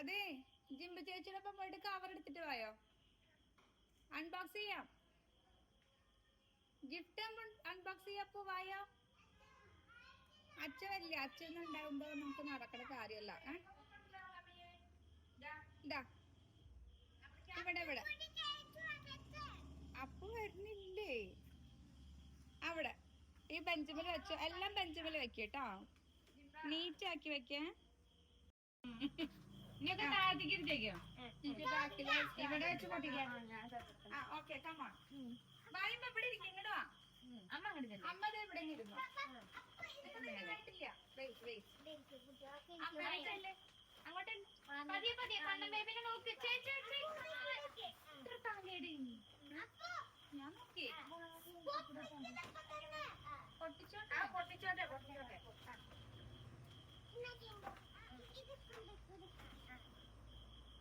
അതെ, ജിംബു ചേച്ചിയോടൊപ്പം പോയിട്ട് കവർ എടുത്തിട്ട് പോയോ? അൺബോക്സ് ചെയ്യാം. ഗിഫ്റ്റ് അൺബോക്സ് ചെയ്യാപ്പോ വായോ. അച്ഛൻ വരില്ല, അച്ഛൻ ഉണ്ടാവുമ്പോ നമുക്ക് നടക്കണ കാര്യല്ല. ഇവിടെ ഇവിടെ അപ്പു വരുന്നില്ലേ? അവിടെ ഈ ബെഞ്ചുമേൽ വെച്ചോ, എല്ലാം ബെഞ്ചുമേൽ വെക്കട്ടോ, നീറ്റ് ആക്കി വെക്കേ. ഇവിടെ വെച്ച് പൊട്ടിക്കാം. Okay, come on. വായുമ്പോ ഇവിടെ ഇരിക്കും. ഇങ്ങോട്ട് വാ. അമ്മ ഇവിടെ ഇരുന്നു. അങ്ങോട്ട് പതിയെ പതിയെ കണ്ണൻ ബേബിനെ നോക്ക്. ഞാൻ നോക്കി. പൊട്ടിച്ചോട്ടെ പൊട്ടിച്ചോട്ടെ പൊട്ടിച്ചോട്ടെ.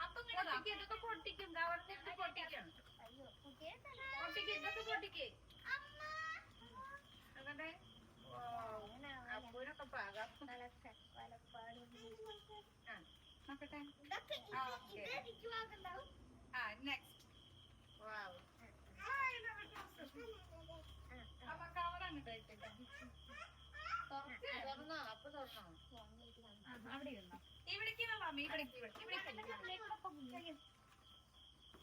അപ്പൊ ഇതൊക്കെ പൊട്ടിക്കും. ഗവർമെന്റ് പൊട്ടിക്കും. പൊട്ടിക്ക്, ഇതൊക്കെ പൊട്ടിക്ക്. അങ്ങനെ അപ്പൂരൊക്കെ പാകാം. നോക്കട്ടെ. നെക്സ്റ്റ്. അപ്പൊ കവർ അങ്ങോട്ട് വെച്ചിട്ട് തുറന്നോ? അപ്പൊ തുറന്നോ? അവിടെ ഇരുന്നോ? ഇവിടേക്ക് മാമി, ഇവിടേക്ക് ഇവിടേക്ക്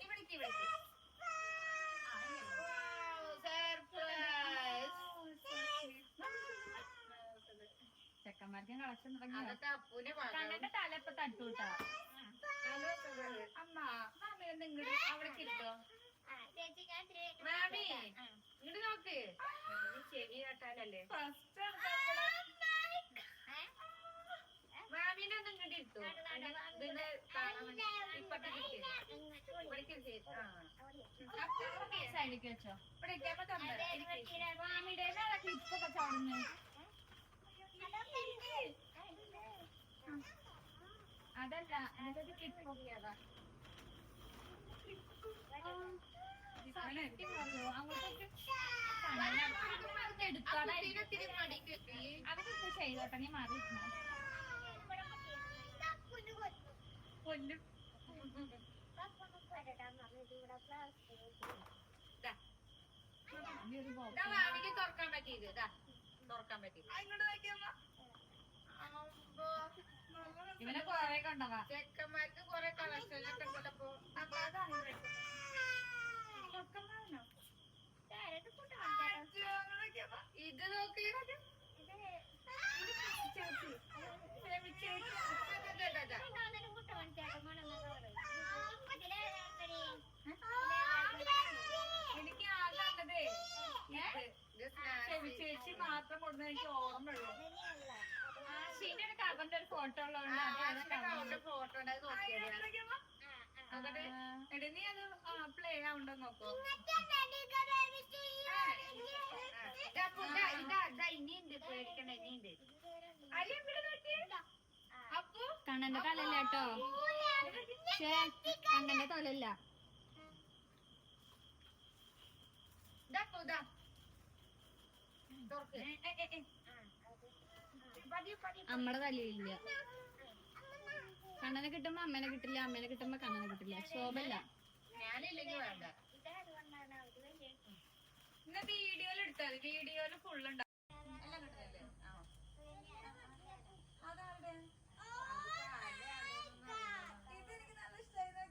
ഇവിടേക്ക് ഇവിടേക്ക്. ചെക്കന്മാർക്കും കളക്ഷൻ തുടങ്ങി. കണ്ണന്റെ തലപ്പ് തട്ടൂട്ടാ. അമ്മ മാമി ഒന്ന് ഇങ്ങോട്ട് അവിടേക്ക് ഇട്ടോ. മാമി ഇങ്ങോട്ട് നോക്ക്. ചെവി കേട്ടാലല്ലേ. മാമീനെ ഒന്ന് ഇങ്ങോട്ട് ഇട്ടു. ഇതിന്റെ സൈഡിലേക്ക് വെച്ചോ. മാമിയുടെ ക്ലിപ്പൊക്കെ ചാടുന്നു. അതല്ല, എനിക്കത് ക്ലിപ്പ് നോക്കിയതാ. അതൊക്കെ ചെയ്തോട്ടെ, നീ മാറിയിരുന്നു. തുറക്കാൻ പറ്റിയത് തുറക്കാൻ പറ്റി. ഇവനെ കൊറേ കണ്ടവാ. ചെക്കന്മാർക്ക് കൊറേ കളക്ഷനൊക്കെ ഉണ്ടല്ലോ. ഇത് നോക്കി. എനിക്ക് ആകാണ്ടതേ ചേച്ചി മാത്രം കൊടുക്കുന്ന എനിക്ക് ഓർമ്മയുള്ളൂ. ആശീന്റെ ഒരു കവറിന്റെ ഒരു ഫോട്ടോ ഉള്ളതുകൊണ്ട് ഫോട്ടോ നോക്കിയത്. നീ അത് പ്ലേ ആവുണ്ടോ നോക്കോ. കണ്ണന്റെ തലല്ല കേട്ടോ, കണ്ണന്റെ തലല്ല. അമ്മടെ തലയില്ല. കണ്ണനെ കിട്ടുമ്പോ അമ്മേനെ കിട്ടില്ല, അമ്മേനെ കിട്ടുമ്പോ കണ്ണനെ കിട്ടില്ല. ശോഭല്ല. വീഡിയോയിൽ എടുത്താൽ വീഡിയോയില് ഫുൾ ഉണ്ടാവും. ഇതെനിക്ക് നല്ല ഇഷ്ടമായി.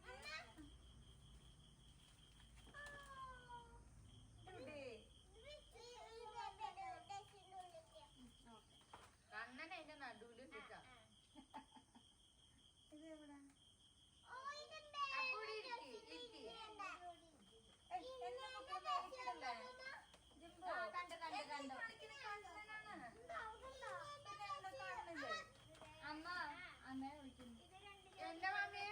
കണ്ണൻ അതിന്റെ നടുവില് അമ്മ അമ്മയെ വിളിക്കുന്നു. എന്താ മാമേ?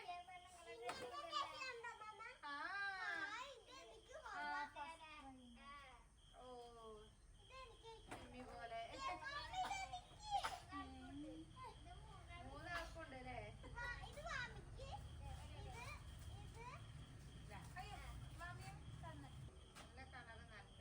പോലെ 3 ആൾക്കുണ്ടല്ലേ. നല്ല കളറ് നല്ല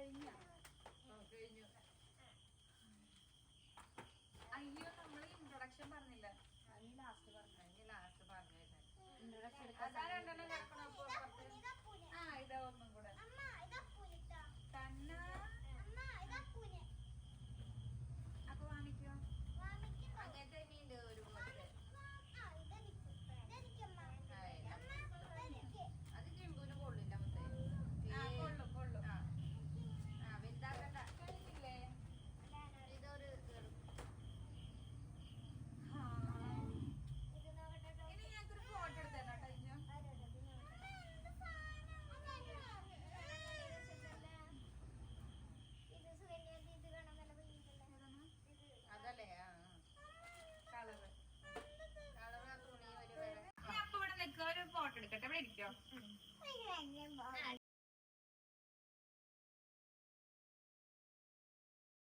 കഴിഞ്ഞു. അയ്യോ നമ്മള് ഇൻട്രൊഡക്ഷൻ പറഞ്ഞില്ല. ലാസ്റ്റ് പറഞ്ഞു. ലാസ്റ്റ് പറഞ്ഞു. ഇൻട്രൊഡക്ഷൻ അതാ രണ്ടെണ്ണം കിടക്കണോ?